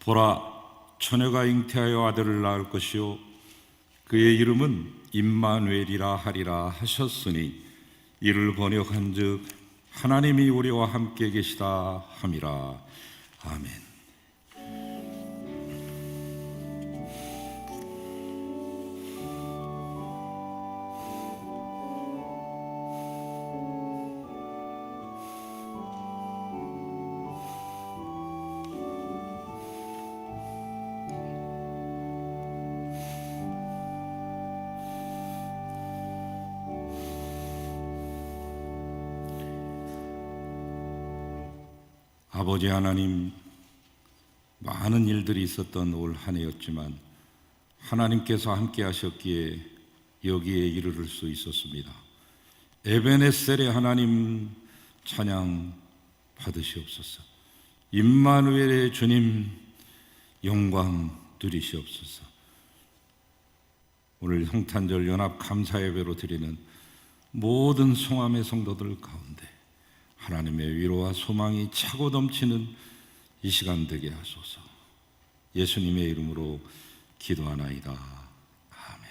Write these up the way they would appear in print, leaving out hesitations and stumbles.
보라, 처녀가 잉태하여 아들을 낳을 것이요 그의 이름은 임마누엘이라 하리라 하셨으니 이를 번역한즉 하나님이 우리와 함께 계시다 함이라. 아멘. 아버지 하나님, 많은 일들이 있었던 올 한 해였지만 하나님께서 함께 하셨기에 여기에 이르를 수 있었습니다. 에베네셀의 하나님 찬양 받으시옵소서. 임마누엘의 주님 영광 누리시옵소서. 오늘 성탄절 연합 감사 예배로 드리는 모든 성함의 성도들 가운데 하나님의 위로와 소망이 차고 넘치는 이 시간 되게 하소서. 예수님의 이름으로 기도하나이다. 아멘.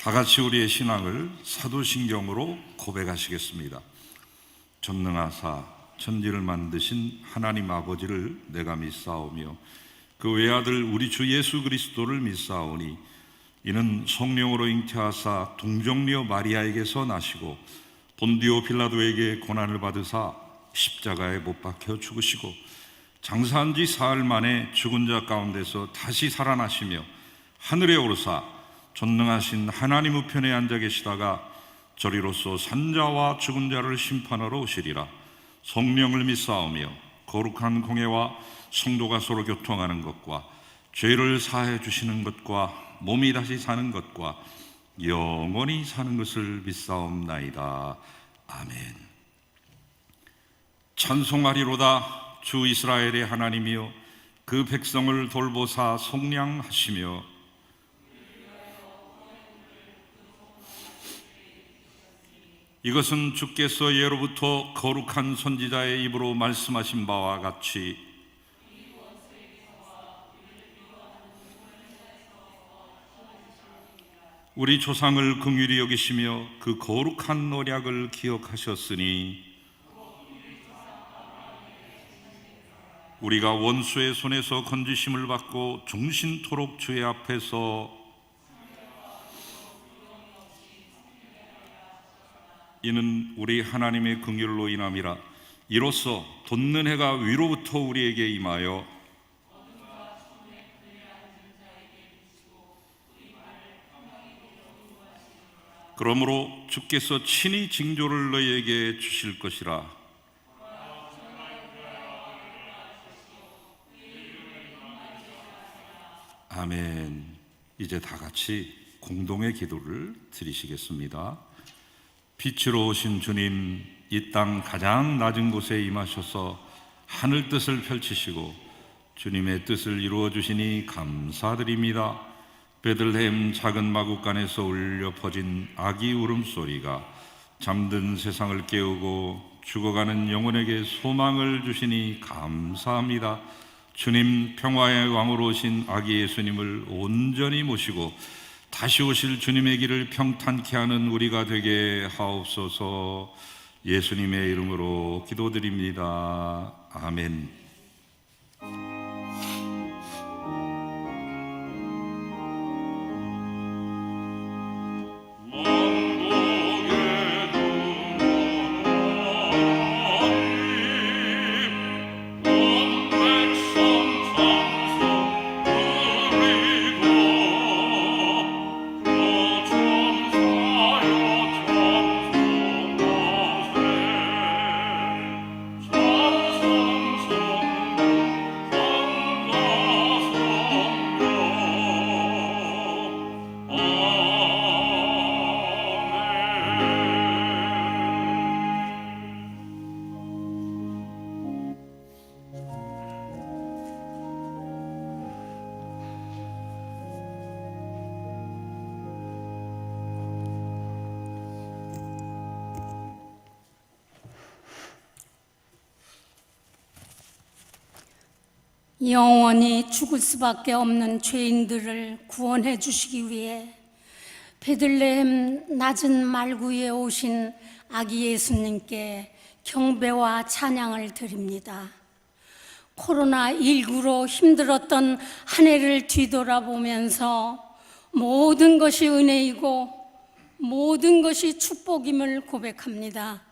다 같이 우리의 신앙을 사도신경으로 고백하시겠습니다. 전능하사 천지를 만드신 하나님 아버지를 내가 믿사오며 그 외아들 우리 주 예수 그리스도를 믿사오니 이는 성령으로 잉태하사 동정녀 마리아에게서 나시고 본디오 빌라도에게 고난을 받으사 십자가에 못 박혀 죽으시고 장사한 지 사흘 만에 죽은 자 가운데서 다시 살아나시며 하늘에 오르사 전능하신 하나님 우편에 앉아 계시다가 저리로서 산자와 죽은 자를 심판하러 오시리라. 성령을 믿사오며 거룩한 공회와 성도가 서로 교통하는 것과 죄를 사해 주시는 것과 몸이 다시 사는 것과 영원히 사는 것을 믿사옵나이다. 아멘. 찬송하리로다. 주 이스라엘의 하나님이여 그 백성을 돌보사 속량하시며 이것은 주께서 예로부터 거룩한 선지자의 입으로 말씀하신 바와 같이 우리 조상을 긍휼히 여기시며 그 거룩한 언약을 기억하셨으니 우리가 원수의 손에서 건지심을 받고 종신토록 주의 앞에서 이는 우리 하나님의 긍휼로 인함이라. 이로써 돋는 해가 위로부터 우리에게 임하여 그러므로 주께서 친히 징조를 너희에게 주실 것이라. 아멘. 이제 다 같이 공동의 기도를 드리시겠습니다. 빛으로 오신 주님, 이 땅 가장 낮은 곳에 임하셔서 하늘 뜻을 펼치시고 주님의 뜻을 이루어 주시니 감사드립니다. 베들레헴 작은 마국간에서 울려 퍼진 아기 울음소리가 잠든 세상을 깨우고 죽어가는 영혼에게 소망을 주시니 감사합니다. 주님, 평화의 왕으로 오신 아기 예수님을 온전히 모시고 다시 오실 주님의 길을 평탄케 하는 우리가 되게 하옵소서. 예수님의 이름으로 기도드립니다. 아멘. 영원히 죽을 수밖에 없는 죄인들을 구원해 주시기 위해 베들레헴 낮은 말구 위에 오신 아기 예수님께 경배와 찬양을 드립니다. 코로나19로 힘들었던 한 해를 뒤돌아보면서 모든 것이 은혜이고 모든 것이 축복임을 고백합니다.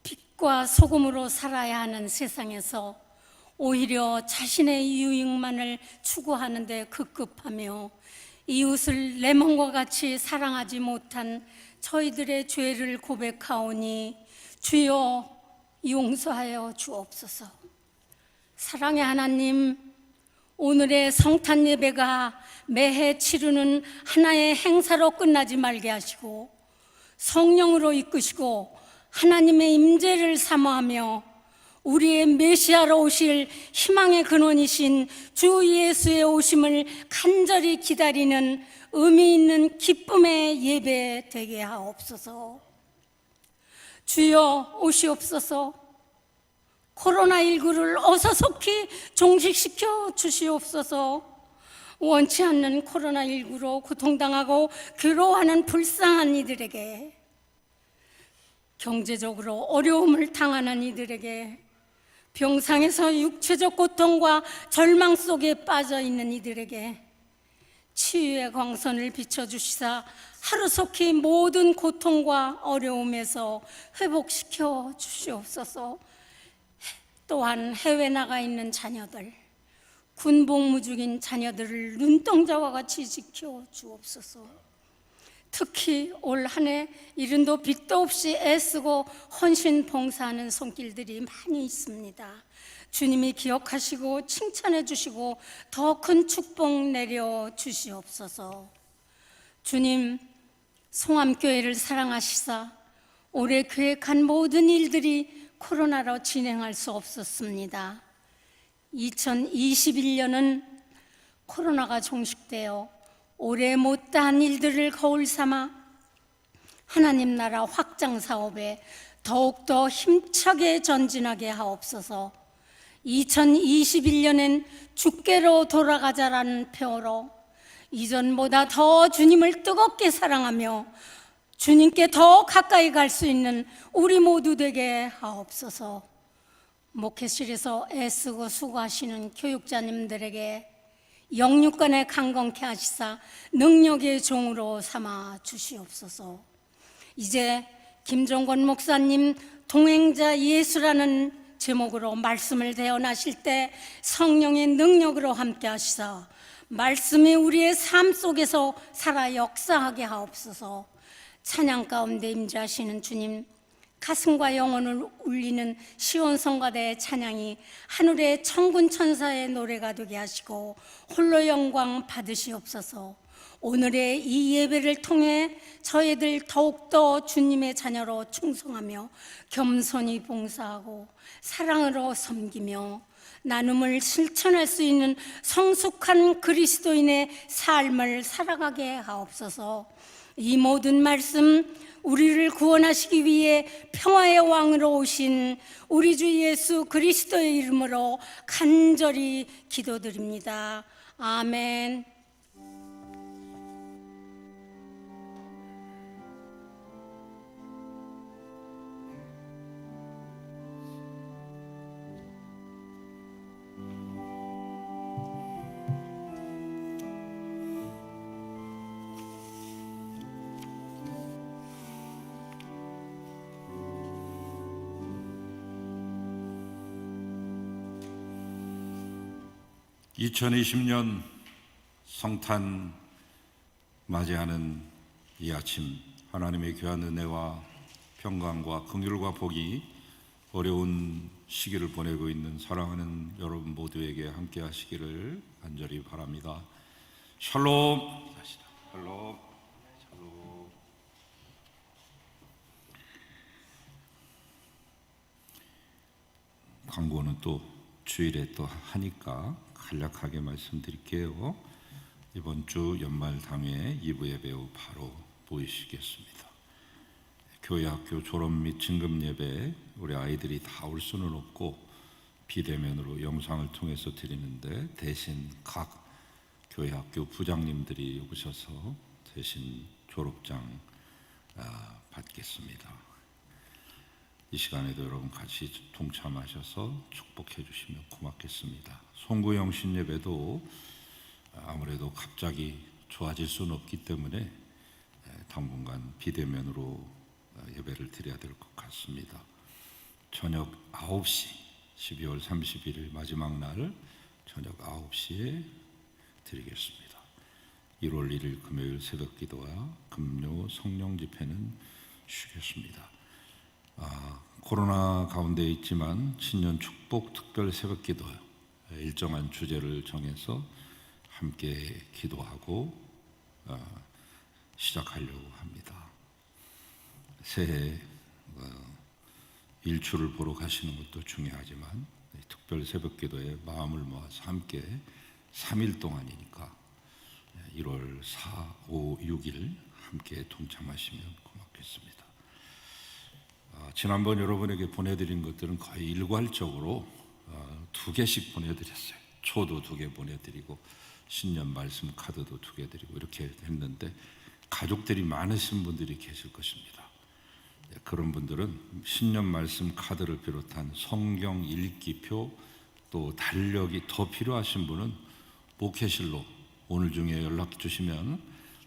빛과 소금으로 살아야 하는 세상에서 오히려 자신의 유익만을 추구하는 데 급급하며 이웃을 내 몸과 같이 사랑하지 못한 저희들의 죄를 고백하오니 주여 용서하여 주옵소서. 사랑의 하나님, 오늘의 성탄 예배가 매해 치르는 하나의 행사로 끝나지 말게 하시고 성령으로 이끄시고 하나님의 임재를 사모하며 우리의 메시아로 오실 희망의 근원이신 주 예수의 오심을 간절히 기다리는 의미 있는 기쁨의 예배 되게 하옵소서. 주여 오시옵소서. 코로나19를 어서 속히 종식시켜 주시옵소서. 원치 않는 코로나19로 고통당하고 괴로워하는 불쌍한 이들에게 경제적으로 어려움을 당하는 이들에게, 병상에서 육체적 고통과 절망 속에 빠져 있는 이들에게 치유의 광선을 비춰주시사 하루속히 모든 고통과 어려움에서 회복시켜 주시옵소서. 또한 해외 나가 있는 자녀들, 군복무 중인 자녀들을 눈동자와 같이 지켜 주옵소서. 특히 올 한 해 이른도 빚도 없이 애쓰고 헌신 봉사하는 손길들이 많이 있습니다. 주님이 기억하시고 칭찬해 주시고 더 큰 축복 내려 주시옵소서. 주님, 송암교회를 사랑하시사 올해 계획한 모든 일들이 코로나로 진행할 수 없었습니다. 2021년은 코로나가 종식되어 올해 못다한 일들을 거울 삼아 하나님 나라 확장 사업에 더욱더 힘차게 전진하게 하옵소서. 2021년엔 주께로 돌아가자라는 표어로 이전보다 더 주님을 뜨겁게 사랑하며 주님께 더 가까이 갈 수 있는 우리 모두 되게 하옵소서. 목회실에서 애쓰고 수고하시는 교육자님들에게 영육간에 강건케 하시사 능력의 종으로 삼아 주시옵소서. 이제 김종건 목사님 동행자 예수라는 제목으로 말씀을 대언하실 때 성령의 능력으로 함께 하시사 말씀이 우리의 삶 속에서 살아 역사하게 하옵소서. 찬양 가운데 임재하시는 주님, 가슴과 영혼을 울리는 시온성가대의 찬양이 하늘의 천군 천사의 노래가 되게 하시고 홀로 영광 받으시옵소서. 오늘의 이 예배를 통해 저희들 더욱더 주님의 자녀로 충성하며 겸손히 봉사하고 사랑으로 섬기며 나눔을 실천할 수 있는 성숙한 그리스도인의 삶을 살아가게 하옵소서. 이 모든 말씀 우리를 구원하시기 위해 평화의 왕으로 오신 우리 주 예수 그리스도의 이름으로 간절히 기도드립니다. 아멘. (2020년) 성탄 맞이하는 이 아침, 하나님의 귀한 은혜와 평강과 긍휼과 복이 어려운 시기를 보내고 있는 사랑하는 여러분 모두에게 함께 하시기를 간절히 바랍니다. 샬롬. 샬롬. 샬롬. 광고는 또 주일에 또 하니까 간략하게 말씀드릴게요. 이번 주 연말 당회 2부 예배 후 바로 모이시겠습니다. 교회 학교 졸업 및 증금 예배 우리 아이들이 다 올 수는 없고 비대면으로 영상을 통해서 드리는데 대신 각 교회 학교 부장님들이 오셔서 대신 졸업장 받겠습니다. 이 시간에도 여러분 같이 동참하셔서 축복해 주시면 고맙겠습니다. 송구영 신예배도 아무래도 갑자기 좋아질 수는 없기 때문에 당분간 비대면으로 예배를 드려야 될 것 같습니다. 저녁 9시 12월 31일 마지막 날 저녁 9시에 드리겠습니다. 1월 1일 금요일 새벽기도와 금요 성령 집회는 쉬겠습니다. 코로나 가운데 있지만 신년 축복 특별 새벽기도 일정한 주제를 정해서 함께 기도하고 시작하려고 합니다. 새해 일출을 보러 가시는 것도 중요하지만 특별 새벽기도에 마음을 모아서 함께 3일 동안이니까 1월 4, 5, 6일 함께 동참하시면 고맙겠습니다. 지난번 여러분에게 보내드린 것들은 거의 일괄적으로 2개씩 보내드렸어요. 초도 2개 보내드리고 신년 말씀 카드도 2개 드리고 이렇게 했는데 가족들이 많으신 분들이 계실 것입니다. 그런 분들은 신년 말씀 카드를 비롯한 성경 읽기표 또 달력이 더 필요하신 분은 목회실로 오늘 중에 연락 주시면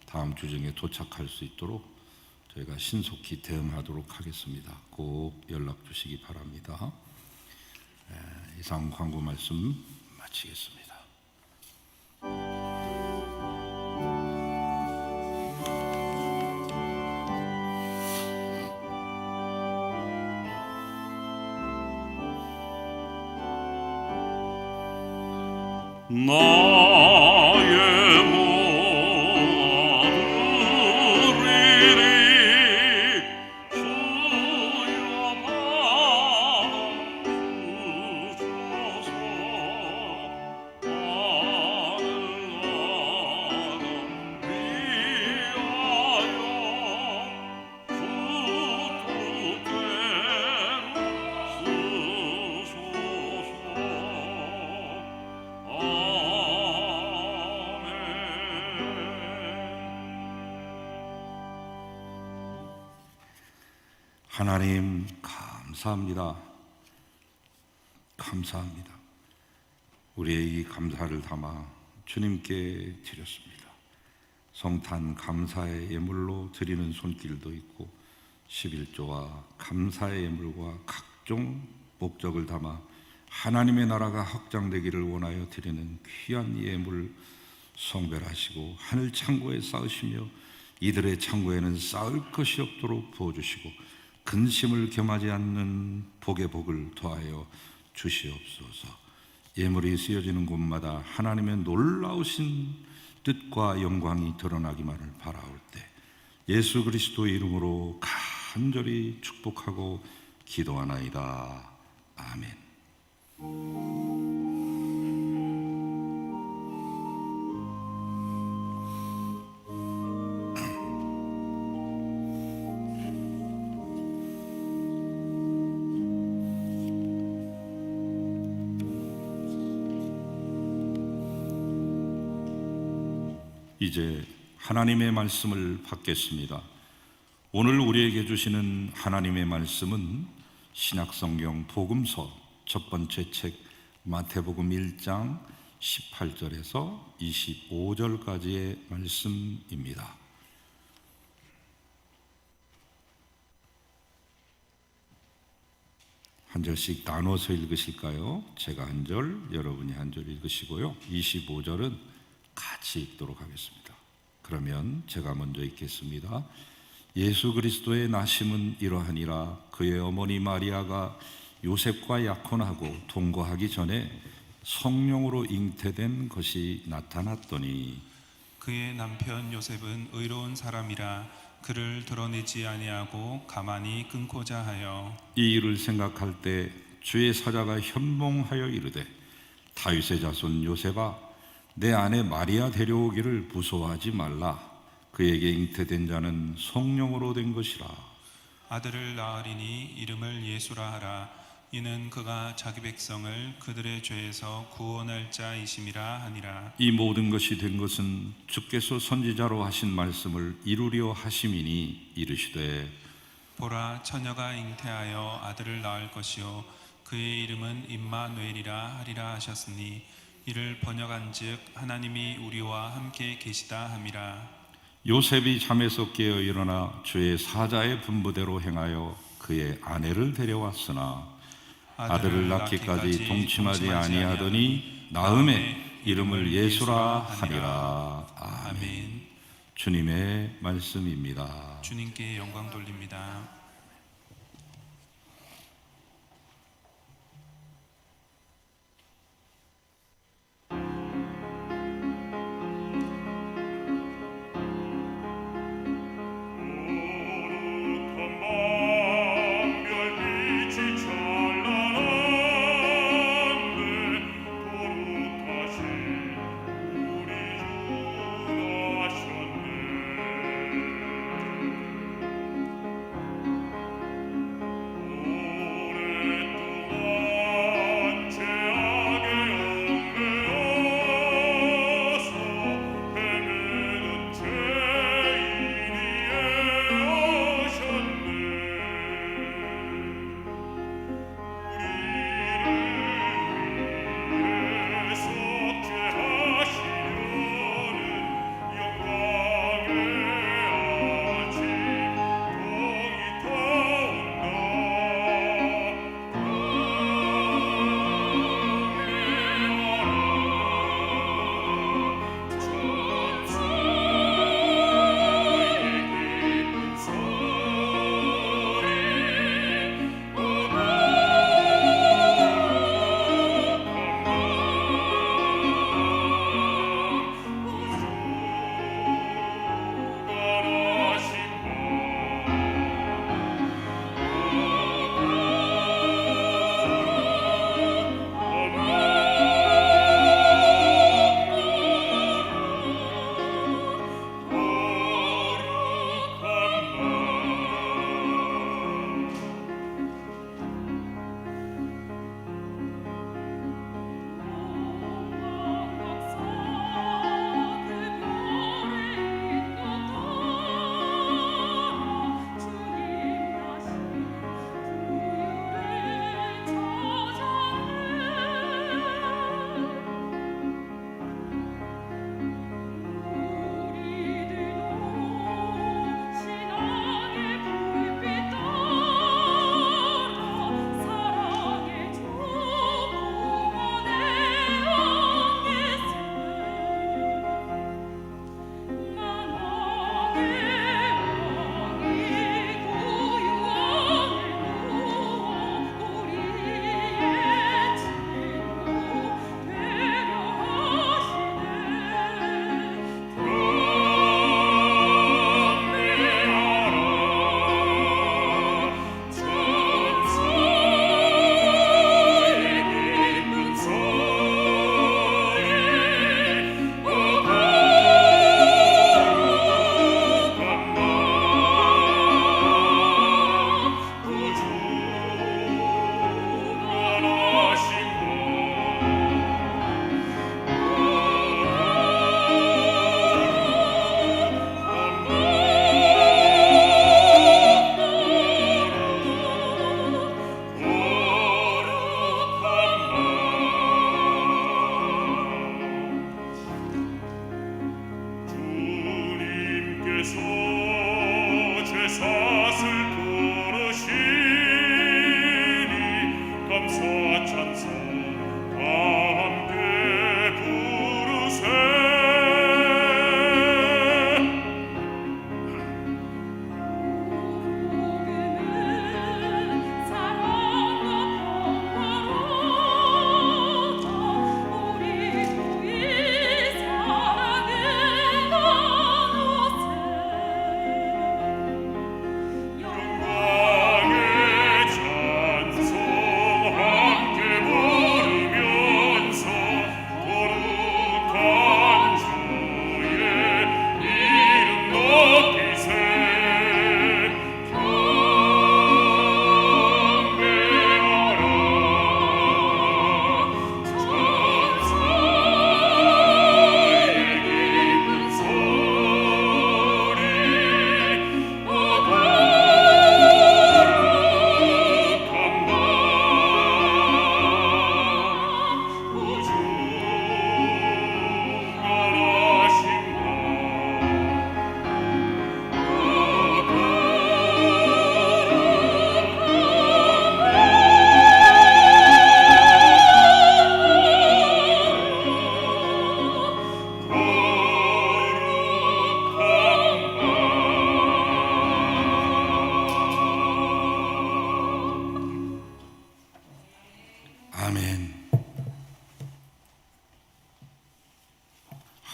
다음 주 중에 도착할 수 있도록 저희가 신속히 대응하도록 하겠습니다. 꼭 연락 주시기 바랍니다. 이상 광고 말씀 마치겠습니다. 나의 모아들이리 주여 받아주소서. 하늘 나라 위하여 주토되는 쓰소서. 하나님 감사합니다. 감사합니다. 우리의 이 감사를 담아 주님께 드렸습니다. 성탄 감사의 예물로 드리는 손길도 있고 11조와 감사의 예물과 각종 목적을 담아 하나님의 나라가 확장되기를 원하여 드리는 귀한 예물 성별하시고 하늘 창고에 쌓으시며 이들의 창고에는 쌓을 것이 없도록 부어주시고 근심을 겸하지 않는 복의 복을 더하여 주시옵소서. 예물이 쓰여지는 곳마다 하나님의 놀라우신 뜻과 영광이 드러나기만을 바라올 때 예수 그리스도의 이름으로 간절히 축복하고 기도하나이다. 아멘. 이제 하나님의 말씀을 받겠습니다. 오늘 우리에게 주시는 하나님의 말씀은 신약성경 복음서 첫 번째 책 마태복음 1장 18절에서 25절까지의 말씀입니다. 한 절씩 나눠서 읽으실까요? 제가 한 절, 여러분이 한 절 읽으시고요. 25절은 같이 읽도록 하겠습니다. 그러면 제가 먼저 읽겠습니다. 예수 그리스도의 나심은 이러하니라. 그의 어머니 마리아가 요셉과 약혼하고 동거하기 전에 성령으로 잉태된 것이 나타났더니 그의 남편 요셉은 의로운 사람이라 그를 드러내지 아니하고 가만히 끊고자 하여 이 일을 생각할 때 주의 사자가 현몽하여 이르되 다윗의 자손 요셉아 내 아내 마리아 데려오기를 무서워하지 말라. 그에게 잉태된 자는 성령으로 된 것이라. 아들을 낳으리니 이름을 예수라 하라. 이는 그가 자기 백성을 그들의 죄에서 구원할 자이심이라 하니라. 이 모든 것이 된 것은 주께서 선지자로 하신 말씀을 이루려 하심이니 이르시되 보라, 처녀가 잉태하여 아들을 낳을 것이요 그의 이름은 임마누엘이라 하리라 하셨으니 이를 번역한즉 하나님이 우리와 함께 계시다 함이라. 요셉이 잠에서 깨어 일어나 주의 사자의 분부대로 행하여 그의 아내를 데려왔으나 아들을 낳기까지 동침하지 아니하더니 낳음에 이름을 예수라 하니라. 아멘. 주님의 말씀입니다. 주님께 영광 돌립니다.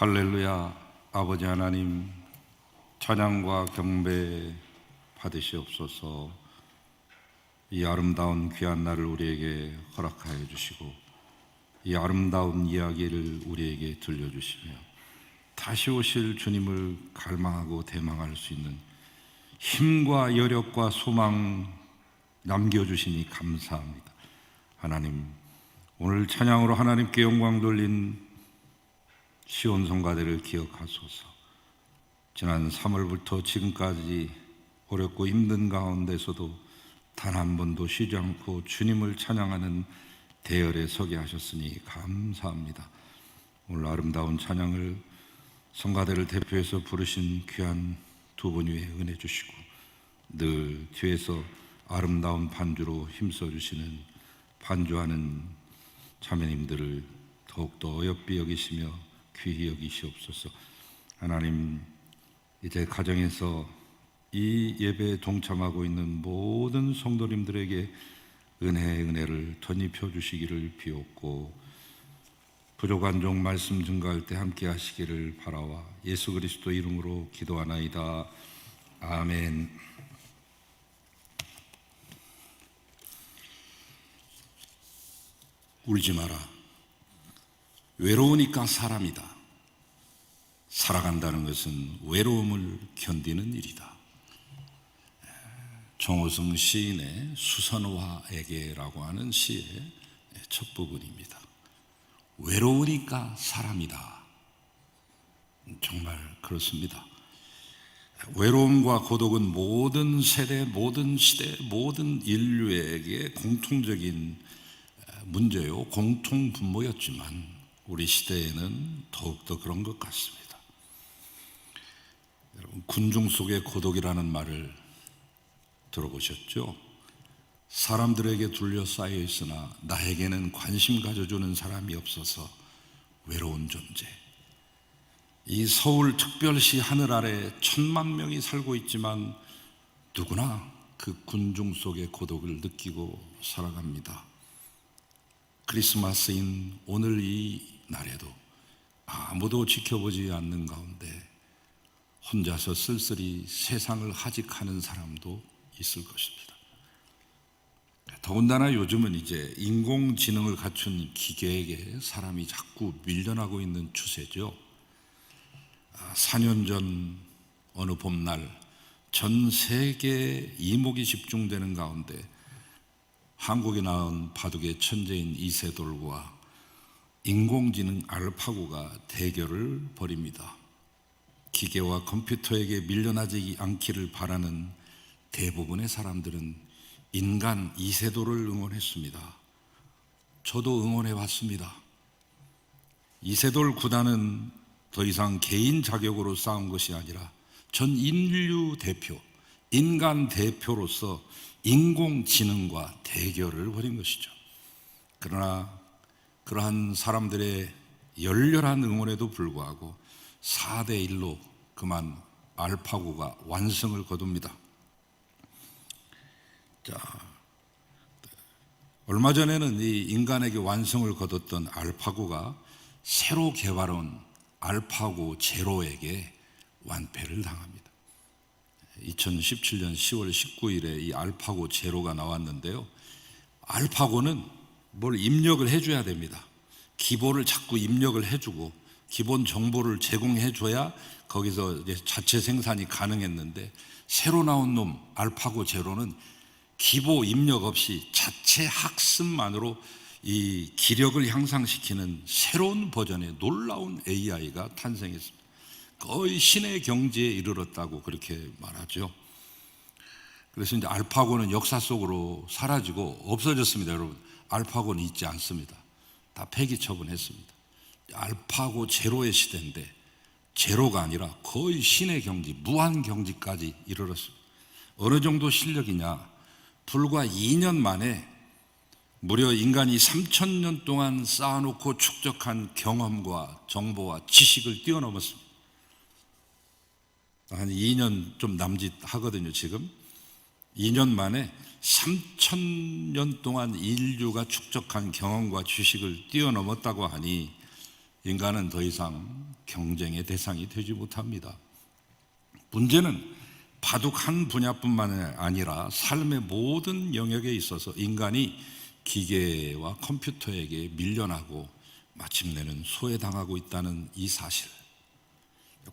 할렐루야. 아버지 하나님, 찬양과 경배 받으시옵소서. 이 아름다운 귀한 날을 우리에게 허락하여 주시고 이 아름다운 이야기를 우리에게 들려주시며 다시 오실 주님을 갈망하고 대망할 수 있는 힘과 여력과 소망 남겨주시니 감사합니다. 하나님, 오늘 찬양으로 하나님께 영광 돌린 시온 성가대를 기억하소서. 지난 3월부터 지금까지 어렵고 힘든 가운데서도 단 한 번도 쉬지 않고 주님을 찬양하는 대열에 서게 하셨으니 감사합니다. 오늘 아름다운 찬양을 성가대를 대표해서 부르신 귀한 두 분 위에 은혜 주시고 늘 뒤에서 아름다운 반주로 힘써 주시는 반주하는 자매님들을 더욱더 어여삐 여기시며 귀히 여기시옵소서. 하나님, 이제 가정에서 이 예배에 동참하고 있는 모든 성도님들에게 은혜를 덧입혀 주시기를 비옵고 부족한 종 말씀 증거할 때 함께 하시기를 바라와 예수 그리스도 이름으로 기도하나이다. 아멘. 울지 마라. 외로우니까 사람이다. 살아간다는 것은 외로움을 견디는 일이다. 정호승 시인의 수선화에게라고 하는 시의 첫 부분입니다. 외로우니까 사람이다. 정말 그렇습니다. 외로움과 고독은 모든 세대, 모든 시대, 모든 인류에게 공통적인 문제요, 공통 분모였지만 우리 시대에는 더욱더 그런 것 같습니다. 여러분, 군중 속의 고독이라는 말을 들어보셨죠? 사람들에게 둘러싸여 있으나 나에게는 관심 가져주는 사람이 없어서 외로운 존재. 이 서울 특별시 하늘 아래 1,000만 명이 살고 있지만 누구나 그 군중 속의 고독을 느끼고 살아갑니다. 크리스마스인 오늘 이 날에도 아무도 지켜보지 않는 가운데 혼자서 쓸쓸히 세상을 하직하는 사람도 있을 것입니다. 더군다나 요즘은 이제 인공지능을 갖춘 기계에게 사람이 자꾸 밀려나고 있는 추세죠. 4년 전 어느 봄날 전 세계에 이목이 집중되는 가운데 한국에 나온 바둑의 천재인 이세돌과 인공지능 알파고가 대결을 벌입니다. 기계와 컴퓨터에게 밀려나지 않기를 바라는 대부분의 사람들은 인간 이세돌을 응원했습니다. 저도 응원해 왔습니다. 이세돌 구단은 더 이상 개인 자격으로 싸운 것이 아니라 전 인류 대표, 인간 대표로서 인공지능과 대결을 벌인 것이죠. 그러나 그러한 사람들의 열렬한 응원에도 불구하고 4대1로 그만 알파고가 완승을 거둡니다. 자, 얼마 전에는 이 인간에게 완승을 거뒀던 알파고가 새로 개발한 알파고 제로에게 완패를 당합니다. 2017년 10월 19일에 이 알파고 제로가 나왔는데요. 알파고는 뭘 입력을 해줘야 됩니다. 기본을 자꾸 입력을 해주고 기본 정보를 제공해줘야 거기서 이제 자체 생산이 가능했는데 새로 나온 놈 알파고 제로는 기보 입력 없이 자체 학습만으로 이 기력을 향상시키는 새로운 버전의 놀라운 AI가 탄생했습니다. 거의 신의 경지에 이르렀다고 그렇게 말하죠. 그래서 이제 알파고는 역사 속으로 사라지고 없어졌습니다. 여러분, 알파고는 있지 않습니다. 다 폐기 처분했습니다. 알파고 제로의 시대인데 제로가 아니라 거의 신의 경지, 무한 경지까지 이르렀습니다. 어느 정도 실력이냐? 불과 2년 만에 무려 인간이 3,000년 동안 쌓아놓고 축적한 경험과 정보와 지식을 뛰어넘었습니다. 한 2년 좀 남짓 하거든요. 지금 2년 만에 3,000년 동안 인류가 축적한 경험과 지식을 뛰어넘었다고 하니 인간은 더 이상 경쟁의 대상이 되지 못합니다. 문제는 바둑 한 분야뿐만 아니라 삶의 모든 영역에 있어서 인간이 기계와 컴퓨터에게 밀려나고 마침내는 소외당하고 있다는 이 사실.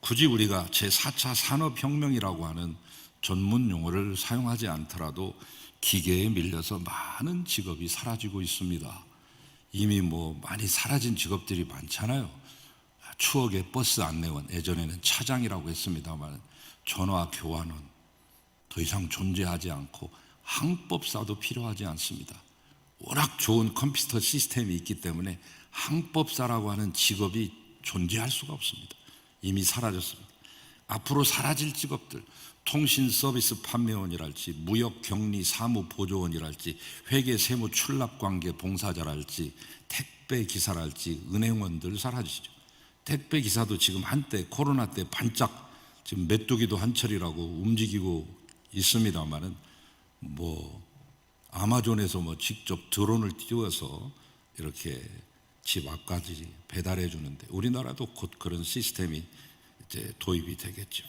굳이 우리가 제4차 산업혁명이라고 하는 전문 용어를 사용하지 않더라도 기계에 밀려서 많은 직업이 사라지고 있습니다. 이미 많이 사라진 직업들이 많잖아요. 추억의 버스 안내원, 예전에는 차장이라고 했습니다만 전화 교환원 더 이상 존재하지 않고 항법사도 필요하지 않습니다. 워낙 좋은 컴퓨터 시스템이 있기 때문에 항법사라고 하는 직업이 존재할 수가 없습니다. 이미 사라졌습니다. 앞으로 사라질 직업들, 통신 서비스 판매원이랄지, 무역 격리 사무 보조원이랄지, 회계 세무 출납 관계 봉사자랄지, 택배 기사랄지, 은행원들 사라지죠. 택배 기사도 지금 한때 코로나 때 반짝 지금 메뚜기도 한철이라고 움직이고 있습니다만은 아마존에서 직접 드론을 띄워서 이렇게 집 앞까지 배달해 주는데 우리나라도 곧 그런 시스템이 이제 도입이 되겠죠.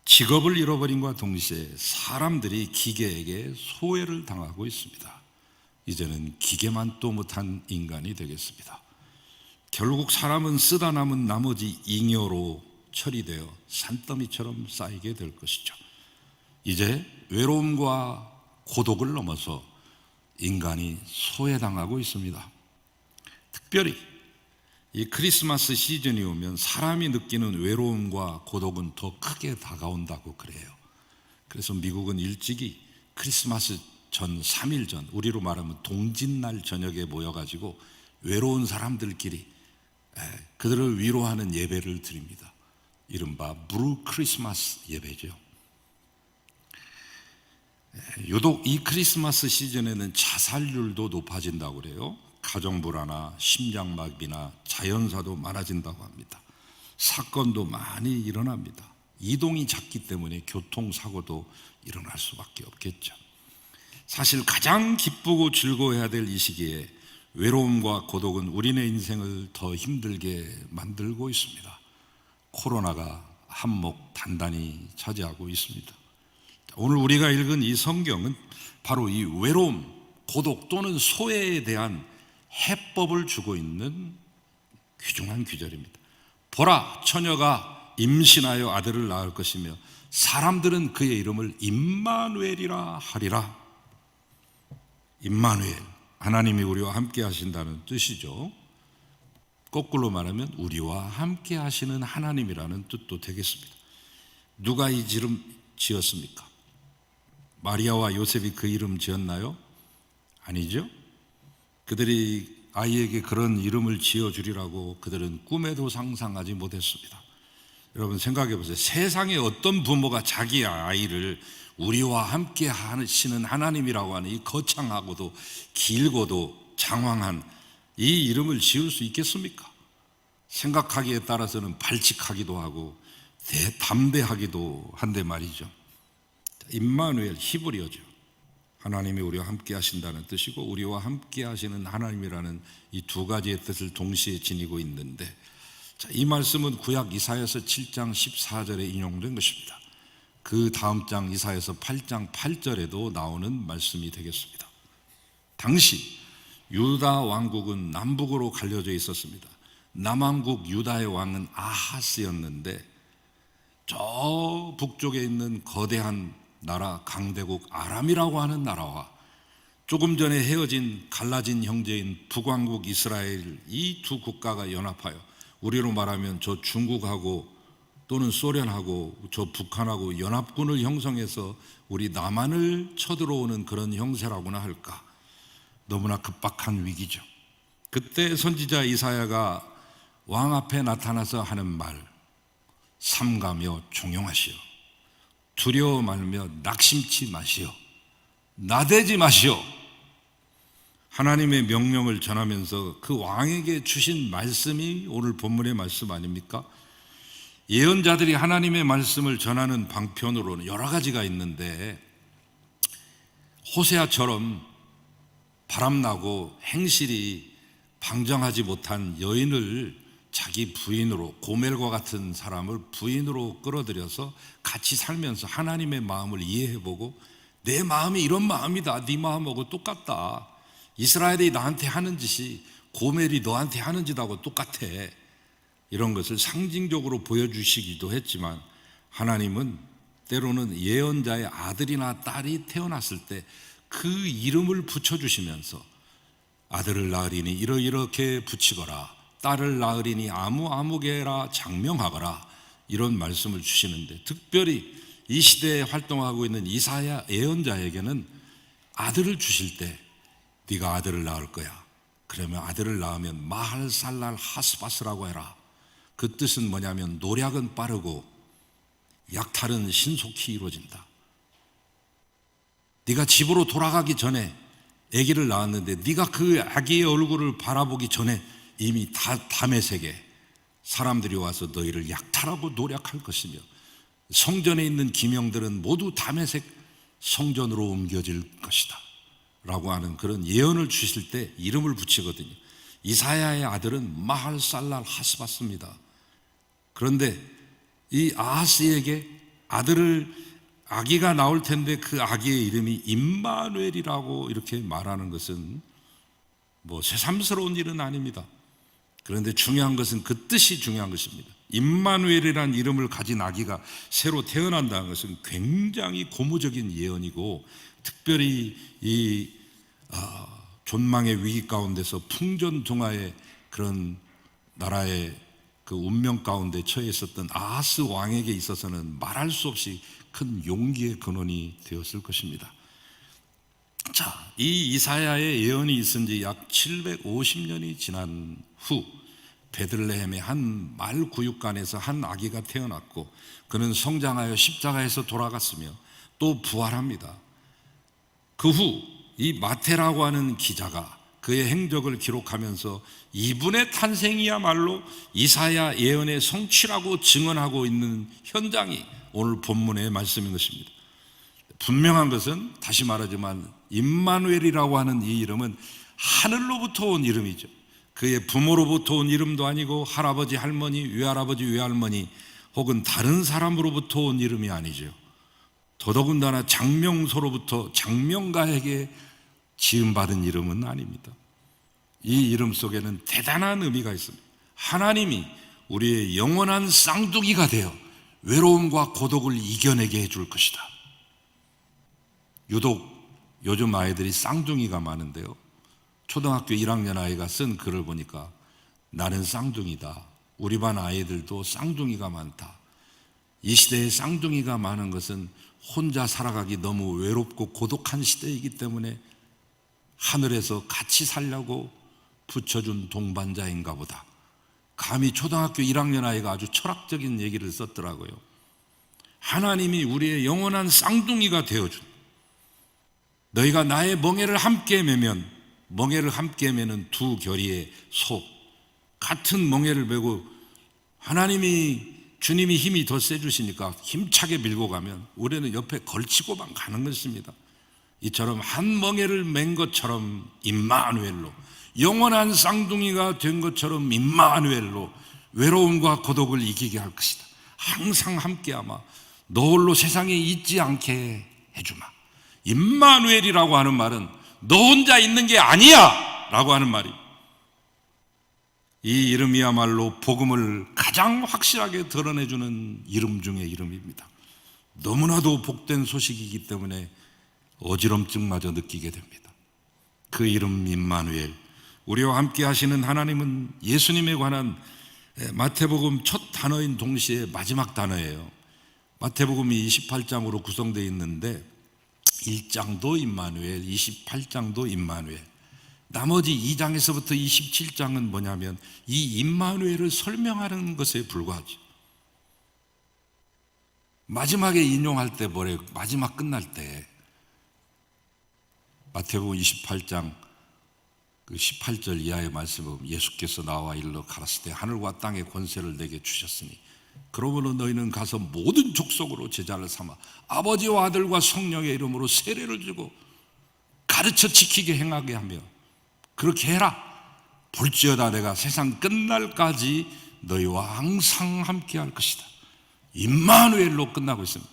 직업을 잃어버림과 동시에 사람들이 기계에게 소외를 당하고 있습니다. 이제는 기계만 또 못한 인간이 되겠습니다. 결국 사람은 쓰다 남은 나머지 잉여로 처리되어 산더미처럼 쌓이게 될 것이죠. 이제 외로움과 고독을 넘어서 인간이 소외당하고 있습니다. 특별히 이 크리스마스 시즌이 오면 사람이 느끼는 외로움과 고독은 더 크게 다가온다고 그래요. 그래서 미국은 일찍이 크리스마스 전 3일 전, 우리로 말하면 동짓날 저녁에 모여가지고 외로운 사람들끼리 그들을 위로하는 예배를 드립니다. 이른바 무르 크리스마스 예배죠. 유독 이 크리스마스 시즌에는 자살률도 높아진다고 그래요. 가정불화나 심장마비나 자연사도 많아진다고 합니다. 사건도 많이 일어납니다. 이동이 작기 때문에 교통사고도 일어날 수밖에 없겠죠. 사실 가장 기쁘고 즐거워해야 될 이 시기에 외로움과 고독은 우리네 인생을 더 힘들게 만들고 있습니다. 코로나가 한몫 단단히 차지하고 있습니다. 오늘 우리가 읽은 이 성경은 바로 이 외로움, 고독 또는 소외에 대한 해법을 주고 있는 귀중한 구절입니다. 보라, 처녀가 임신하여 아들을 낳을 것이며 사람들은 그의 이름을 임마누엘이라 하리라. 임마누엘, 하나님이 우리와 함께 하신다는 뜻이죠. 거꾸로 말하면 우리와 함께 하시는 하나님이라는 뜻도 되겠습니다. 누가 이 이름 지었습니까? 마리아와 요셉이 그 이름 지었나요? 아니죠. 그들이 아이에게 그런 이름을 지어주리라고 그들은 꿈에도 상상하지 못했습니다. 여러분 생각해 보세요. 세상에 어떤 부모가 자기 아이를 우리와 함께 하시는 하나님이라고 하는 이 거창하고도 길고도 장황한 이 이름을 지을 수 있겠습니까? 생각하기에 따라서는 발칙하기도 하고 담대하기도 한데 말이죠. 임마누엘, 히브리어죠. 하나님이 우리와 함께 하신다는 뜻이고 우리와 함께 하시는 하나님이라는 이 두 가지의 뜻을 동시에 지니고 있는데, 이 말씀은 구약 이사야서 7장 14절에 인용된 것입니다. 그 다음 장 이사야서 8장 8절에도 나오는 말씀이 되겠습니다. 당시 유다 왕국은 남북으로 갈려져 있었습니다. 남왕국 유다의 왕은 아하스였는데 저 북쪽에 있는 거대한 나라 강대국 아람이라고 하는 나라와 조금 전에 헤어진 갈라진 형제인 북왕국 이스라엘, 이 두 국가가 연합하여 우리로 말하면 저 중국하고 또는 소련하고 저 북한하고 연합군을 형성해서 우리 남한을 쳐들어오는 그런 형세라고나 할까. 너무나 급박한 위기죠. 그때 선지자 이사야가 왕 앞에 나타나서 하는 말, 삼가며 종용하시오, 두려워 말며 낙심치 마시오, 나대지 마시오. 하나님의 명령을 전하면서 그 왕에게 주신 말씀이 오늘 본문의 말씀 아닙니까? 예언자들이 하나님의 말씀을 전하는 방편으로는 여러 가지가 있는데, 호세아처럼 바람나고 행실이 방정하지 못한 여인을 자기 부인으로, 고멜과 같은 사람을 부인으로 끌어들여서 같이 살면서 하나님의 마음을 이해해보고, 내 마음이 이런 마음이다, 네 마음하고 똑같다, 이스라엘이 나한테 하는 짓이 고멜이 너한테 하는 짓하고 똑같아, 이런 것을 상징적으로 보여주시기도 했지만, 하나님은 때로는 예언자의 아들이나 딸이 태어났을 때 그 이름을 붙여주시면서 아들을 낳으리니 이렇게 붙이거라, 딸을 낳으리니 아무개라 장명하거라, 이런 말씀을 주시는데, 특별히 이 시대에 활동하고 있는 이사야 예언자에게는 아들을 주실 때 네가 아들을 낳을 거야, 그러면 아들을 낳으면 마할살랄 하스바스라고 해라. 그 뜻은 뭐냐면 노략은 빠르고 약탈은 신속히 이루어진다. 네가 집으로 돌아가기 전에 아기를 낳았는데 네가 그 아기의 얼굴을 바라보기 전에 이미 다메섹에 사람들이 와서 너희를 약탈하고 노략할 것이며, 성전에 있는 기명들은 모두 다메섹 성전으로 옮겨질 것이다 라고 하는 그런 예언을 주실 때 이름을 붙이거든요. 이사야의 아들은 마할살랄 하스바스입니다. 그런데 이 아하스에게 아기가 나올 텐데 그 아기의 이름이 임마누엘이라고 이렇게 말하는 것은 뭐 새삼스러운 일은 아닙니다. 그런데 중요한 것은 그 뜻이 중요한 것입니다. 임마누엘이라는 이름을 가진 아기가 새로 태어난다는 것은 굉장히 고무적인 예언이고, 특별히 이 존망의 위기 가운데서 풍전등화의 그런 나라의 그 운명 가운데 처해 있었던 아하스 왕에게 있어서는 말할 수 없이 큰 용기의 근원이 되었을 것입니다. 자, 이 이사야의 예언이 있은 지 약 750년이 지난 후 베들레헴의 한 말 구육간에서 한 아기가 태어났고, 그는 성장하여 십자가에서 돌아갔으며 또 부활합니다. 그 후 이 마태라고 하는 기자가 그의 행적을 기록하면서 이분의 탄생이야말로 이사야 예언의 성취라고 증언하고 있는 현장이 오늘 본문의 말씀인 것입니다. 분명한 것은 다시 말하지만 임마누엘이라고 하는 이 이름은 하늘로부터 온 이름이죠. 그의 부모로부터 온 이름도 아니고 할아버지, 할머니, 외할아버지, 외할머니 혹은 다른 사람으로부터 온 이름이 아니죠. 더더군다나 장명소로부터 장명가에게 지음받은 이름은 아닙니다. 이 이름 속에는 대단한 의미가 있습니다. 하나님이 우리의 영원한 쌍둥이가 되어 외로움과 고독을 이겨내게 해줄 것이다. 유독 요즘 아이들이 쌍둥이가 많은데요, 초등학교 1학년 아이가 쓴 글을 보니까 나는 쌍둥이다, 우리 반 아이들도 쌍둥이가 많다. 이 시대에 쌍둥이가 많은 것은 혼자 살아가기 너무 외롭고 고독한 시대이기 때문에 하늘에서 같이 살려고 붙여준 동반자인가 보다. 감히 초등학교 1학년 아이가 아주 철학적인 얘기를 썼더라고요. 하나님이 우리의 영원한 쌍둥이가 되어준, 너희가 나의 멍에를 함께 매면, 멍에를 함께 매는 두 결의의 소, 같은 멍에를 메고 주님이 힘이 더 세주시니까 힘차게 밀고 가면 우리는 옆에 걸치고만 가는 것입니다. 이처럼 한 멍에를 맨 것처럼 임마누엘로, 영원한 쌍둥이가 된 것처럼 임마누엘로 외로움과 고독을 이기게 할 것이다. 항상 함께하마, 너 홀로 세상에 있지 않게 해주마. 임마누엘이라고 하는 말은 너 혼자 있는 게 아니야 라고 하는 말입니다. 이 이름이야말로 복음을 가장 확실하게 드러내주는 이름 중의 이름입니다. 너무나도 복된 소식이기 때문에 어지럼증마저 느끼게 됩니다. 그 이름 임마누엘, 우리와 함께 하시는 하나님은 예수님에 관한 마태복음 첫 단어인 동시에 마지막 단어예요. 마태복음이 28장으로 구성되어 있는데 1장도 임마누엘, 28장도 임마누엘, 나머지 2장에서부터 27장은 뭐냐면 이 임마누엘을 설명하는 것에 불과하죠. 마지막에 인용할 때 뭐래요? 마지막 끝날 때 마태복음 28장 그 18절 이하의 말씀을 보면 예수께서 나와 일러 가라사대 하늘과 땅의 권세를 내게 주셨으니 그러므로 너희는 가서 모든 족속으로 제자를 삼아 아버지와 아들과 성령의 이름으로 세례를 주고 가르쳐 지키게 행하게 하며, 그렇게 해라. 볼지어다 내가 세상 끝날까지 너희와 항상 함께 할 것이다. 임마누엘로 끝나고 있습니다.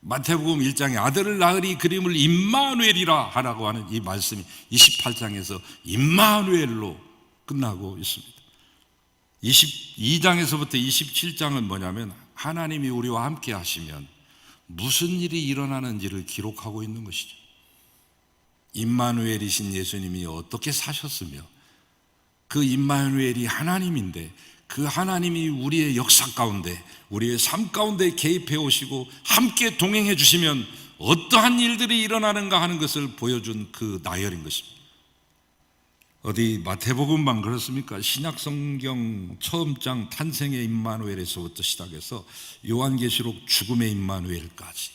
마태복음 1장에 아들을 낳으리 그림을 임마누엘이라 하라고 하는 이 말씀이 28장에서 임마누엘로 끝나고 있습니다. 22장에서부터 27장은 뭐냐면 하나님이 우리와 함께 하시면 무슨 일이 일어나는지를 기록하고 있는 것이죠. 임마누엘이신 예수님이 어떻게 사셨으며 그 임마누엘이 하나님인데 그 하나님이 우리의 역사 가운데 우리의 삶 가운데 개입해 오시고 함께 동행해 주시면 어떠한 일들이 일어나는가 하는 것을 보여준 그 나열인 것입니다. 어디 마태복음만 그렇습니까? 신약성경 처음 장 탄생의 임마누엘에서부터 시작해서 요한계시록 죽음의 임마누엘까지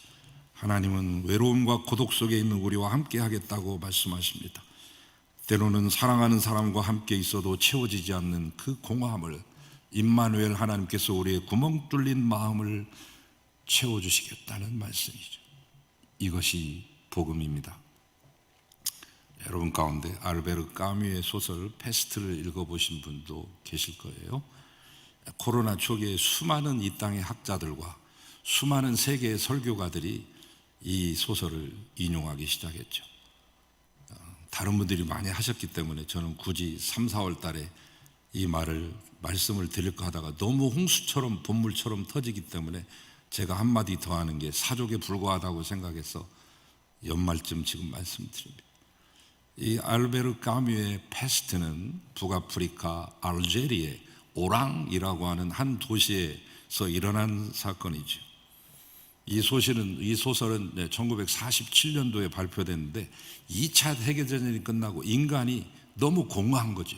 하나님은 외로움과 고독 속에 있는 우리와 함께 하겠다고 말씀하십니다. 때로는 사랑하는 사람과 함께 있어도 채워지지 않는 그 공허함을 임마누엘 하나님께서 우리의 구멍 뚫린 마음을 채워주시겠다는 말씀이죠. 이것이 복음입니다. 여러분 가운데 알베르 까뮈의 소설 페스트를 읽어보신 분도 계실 거예요. 코로나 초기에 수많은 이 땅의 학자들과 수많은 세계의 설교가들이 이 소설을 인용하기 시작했죠. 다른 분들이 많이 하셨기 때문에 저는 굳이 3, 4월 달에 이 말씀을 드릴까 하다가 너무 홍수처럼 본물처럼 터지기 때문에 제가 한마디 더 하는 게 사족에 불과하다고 생각해서 연말쯤 지금 말씀드립니다. 이 알베르 까뮈의 페스트는 북아프리카 알제리의 오랑이라고 하는 한 도시에서 일어난 사건이죠. 이 소설은 1947년도에 발표됐는데 2차 세계대전이 끝나고 인간이 너무 공허한 거죠.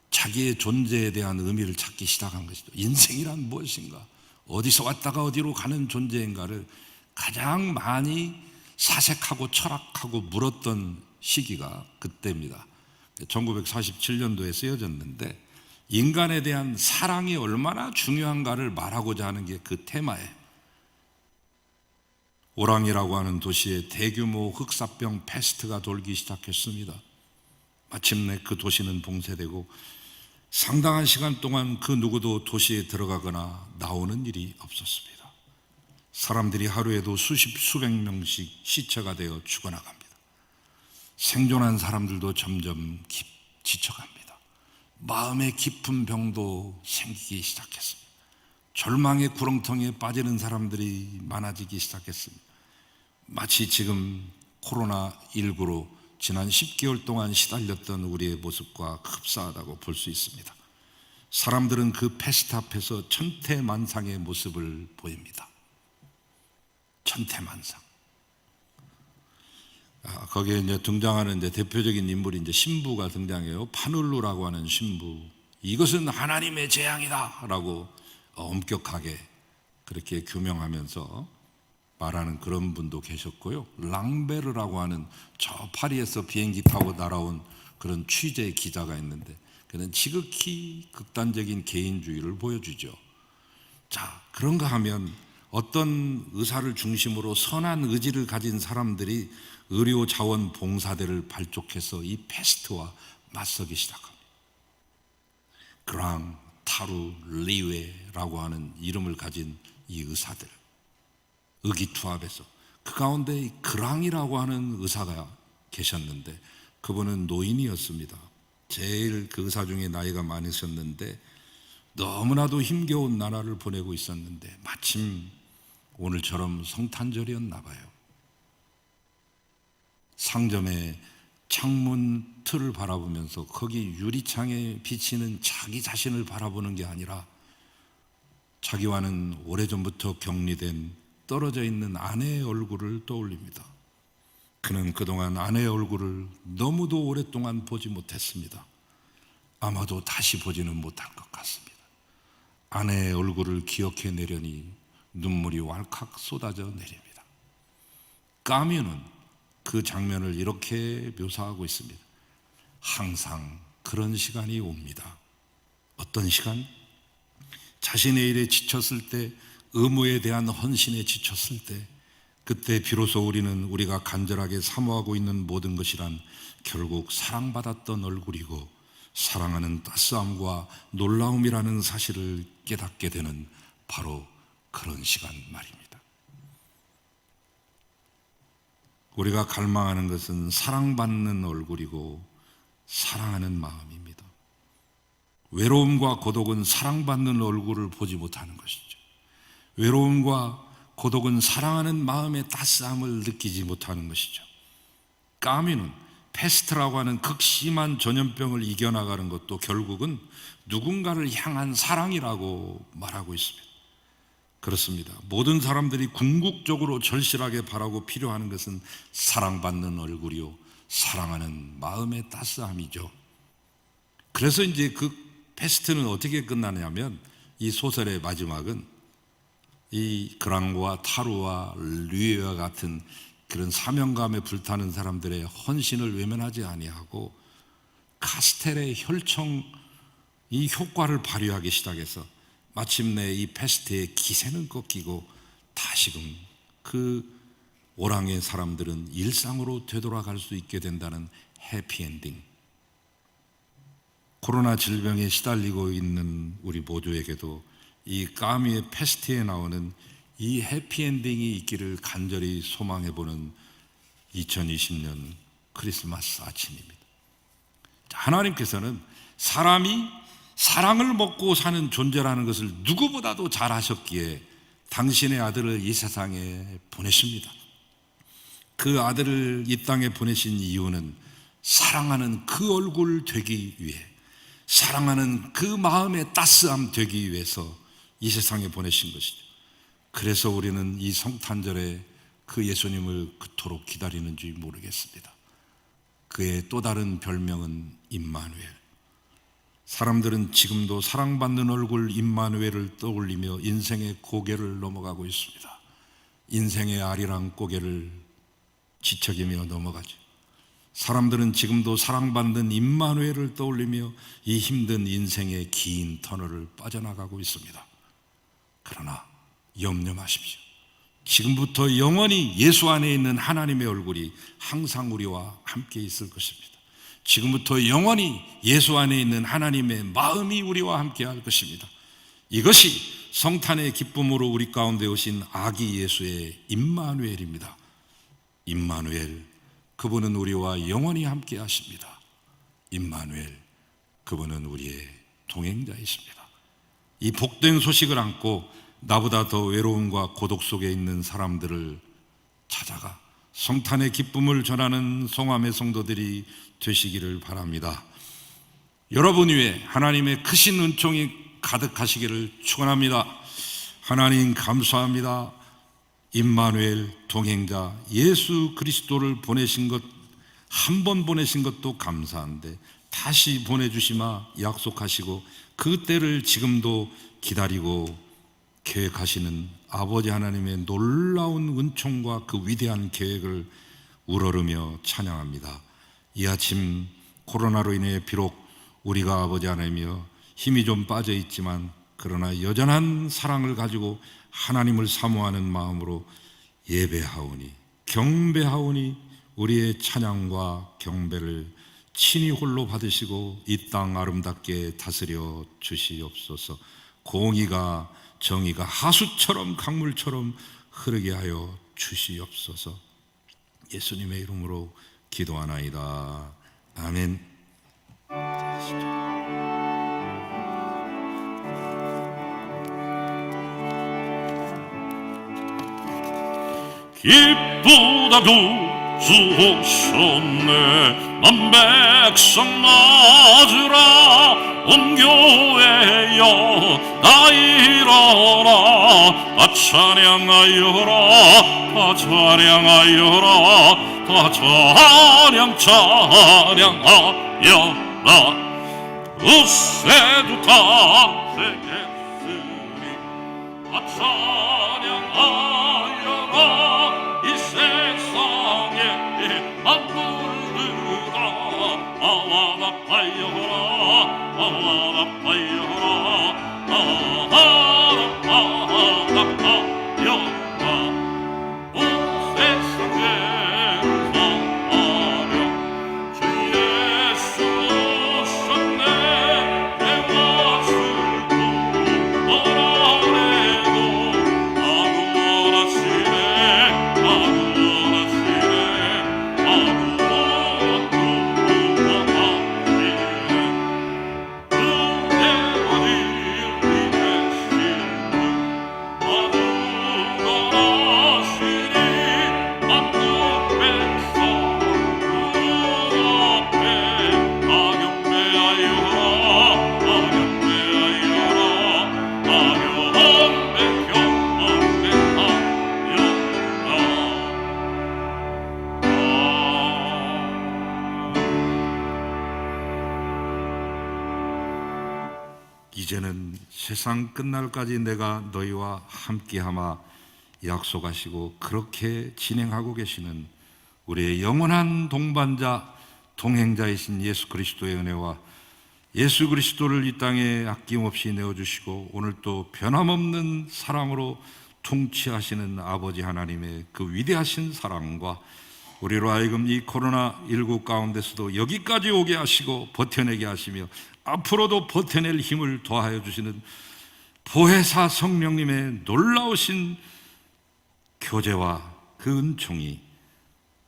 자기의 존재에 대한 의미를 찾기 시작한 것이죠. 인생이란 무엇인가? 어디서 왔다가 어디로 가는 존재인가를 가장 많이 사색하고 철학하고 물었던 시기가 그때입니다. 1947년도에 쓰여졌는데 인간에 대한 사랑이 얼마나 중요한가를 말하고자 하는 게 그 테마예요. 오랑이라고 하는 도시에 대규모 흑사병 패스트가 돌기 시작했습니다. 마침내 그 도시는 봉쇄되고 상당한 시간 동안 그 누구도 도시에 들어가거나 나오는 일이 없었습니다. 사람들이 하루에도 수백 명씩 시체가 되어 죽어나갑니다. 생존한 사람들도 점점 지쳐갑니다. 마음의 깊은 병도 생기기 시작했습니다. 절망의 구렁텅이에 빠지는 사람들이 많아지기 시작했습니다. 마치 지금 코로나19로 지난 10개월 동안 시달렸던 우리의 모습과 흡사하다고 볼 수 있습니다. 사람들은 그 패스트 앞에서 천태만상의 모습을 보입니다. 천태만상. 거기에 이제 등장하는 대표적인 인물이 이제 신부가 등장해요. 파눌루라고 하는 신부. 이것은 하나님의 재앙이다라고 엄격하게 그렇게 규명하면서 말하는 그런 분도 계셨고요. 랑베르라고 하는 저 파리에서 비행기 타고 날아온 그런 취재 기자가 있는데 그는 지극히 극단적인 개인주의를 보여주죠. 자, 그런가 하면 어떤 의사를 중심으로 선한 의지를 가진 사람들이 의료 자원 봉사대를 발족해서 이 패스트와 맞서기 시작합니다. 그랑, 타루, 리웨라고 하는 이름을 가진 이 의사들 의기투합해서 그 가운데 그랑이라고 하는 의사가 계셨는데 그분은 노인이었습니다. 제일 그 의사 중에 나이가 많으셨는데 너무나도 힘겨운 나라를 보내고 있었는데 마침 오늘처럼 성탄절이었나 봐요. 상점의 창문 틀을 바라보면서 거기 유리창에 비치는 자기 자신을 바라보는 게 아니라 자기와는 오래전부터 격리된 떨어져 있는 아내의 얼굴을 떠올립니다. 그는 그동안 아내의 얼굴을 너무도 오랫동안 보지 못했습니다. 아마도 다시 보지는 못할 것 같습니다. 아내의 얼굴을 기억해내려니 눈물이 왈칵 쏟아져 내립니다. 까뮈는 그 장면을 이렇게 묘사하고 있습니다. 항상 그런 시간이 옵니다. 어떤 시간? 자신의 일에 지쳤을 때, 의무에 대한 헌신에 지쳤을 때, 그때 비로소 우리는 우리가 간절하게 사모하고 있는 모든 것이란 결국 사랑받았던 얼굴이고 사랑하는 따스함과 놀라움이라는 사실을 깨닫게 되는 바로 그런 시간 말입니다. 우리가 갈망하는 것은 사랑받는 얼굴이고 사랑하는 마음입니다. 외로움과 고독은 사랑받는 얼굴을 보지 못하는 것이죠. 외로움과 고독은 사랑하는 마음의 따스함을 느끼지 못하는 것이죠. 까미는 패스트라고 하는 극심한 전염병을 이겨나가는 것도 결국은 누군가를 향한 사랑이라고 말하고 있습니다. 그렇습니다. 모든 사람들이 궁극적으로 절실하게 바라고 필요하는 것은 사랑받는 얼굴이요, 사랑하는 마음의 따스함이죠. 그래서 이제 그 패스트는 어떻게 끝나냐면 이 소설의 마지막은 이 그랑과 타루와 류에와 같은 그런 사명감에 불타는 사람들의 헌신을 외면하지 아니하고 카스텔의 혈청 이 효과를 발휘하기 시작해서 마침내 이 패스트의 기세는 꺾이고 다시금 그 오랑의 사람들은 일상으로 되돌아갈 수 있게 된다는 해피엔딩. 코로나 질병에 시달리고 있는 우리 모두에게도 이 까미의 패스트에 나오는 이 해피엔딩이 있기를 간절히 소망해보는 2020년 크리스마스 아침입니다. 하나님께서는 사람이 사랑을 먹고 사는 존재라는 것을 누구보다도 잘 아셨기에 당신의 아들을 이 세상에 보내십니다. 그 아들을 이 땅에 보내신 이유는 사랑하는 그 얼굴 되기 위해, 사랑하는 그 마음의 따스함 되기 위해서 이 세상에 보내신 것이죠. 그래서 우리는 이 성탄절에 그 예수님을 그토록 기다리는지 모르겠습니다. 그의 또 다른 별명은 임마누엘. 사람들은 지금도 사랑받는 얼굴 임마누엘을 떠올리며 인생의 고개를 넘어가고 있습니다. 인생의 아리랑 고개를 지척이며 넘어가죠. 사람들은 지금도 사랑받는 임마누엘을 떠올리며 이 힘든 인생의 긴 터널을 빠져나가고 있습니다. 그러나 염려 마십시오. 지금부터 영원히 예수 안에 있는 하나님의 얼굴이 항상 우리와 함께 있을 것입니다. 지금부터 영원히 예수 안에 있는 하나님의 마음이 우리와 함께 할 것입니다. 이것이 성탄의 기쁨으로 우리 가운데 오신 아기 예수의 임마누엘입니다. 임마누엘, 그분은 우리와 영원히 함께 하십니다. 임마누엘, 그분은 우리의 동행자이십니다. 이 복된 소식을 안고 나보다 더 외로움과 고독 속에 있는 사람들을 찾아가 성탄의 기쁨을 전하는 성함의 성도들이 되시기를 바랍니다. 여러분 위에 하나님의 크신 은총이 가득하시기를 축원합니다. 하나님 감사합니다. 임마누엘 동행자 예수 그리스도를 보내신 것, 한 번 보내신 것도 감사한데 다시 보내주시마 약속하시고 그 때를 지금도 기다리고 계획하시는 아버지 하나님의 놀라운 은총과 그 위대한 계획을 우러르며 찬양합니다. 이 아침 코로나로 인해 비록 우리가 아버지 하나님이여 힘이 좀 빠져 있지만 그러나 여전한 사랑을 가지고 하나님을 사모하는 마음으로 예배하오니 경배하오니 우리의 찬양과 경배를 친히 홀로 받으시고 이 땅 아름답게 다스려 주시옵소서. 공의가 정의가 하수처럼 강물처럼 흐르게 하여 주시옵소서. 예수님의 이름으로 기도하나이다. 아멘. 기쁘다고 주 오셨네. 난 백성 맞으라. 온 교회여 다 일어나. 다 찬양하여라. 다 찬양하여라. 다 찬양하여라. 우세도 다 세겠으니 다 찬양하여라. 이 세상에 만물들아 아와나파여라. 아와나파여라. 아와나파여라. 이제는 세상 끝날까지 내가 너희와 함께하마 약속하시고 그렇게 진행하고 계시는 우리의 영원한 동반자 동행자이신 예수 그리스도의 은혜와 예수 그리스도를 이 땅에 아낌없이 내어주시고 오늘 또 변함없는 사랑으로 통치하시는 아버지 하나님의 그 위대하신 사랑과 우리로 하여금 이 코로나19 가운데서도 여기까지 오게 하시고 버텨내게 하시며 앞으로도 버텨낼 힘을 더하여 주시는 보혜사 성령님의 놀라우신 교제와 그 은총이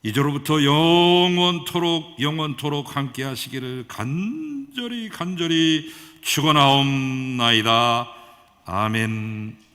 이제로부터 영원토록 함께 하시기를 간절히 축원하옵나이다. 아멘.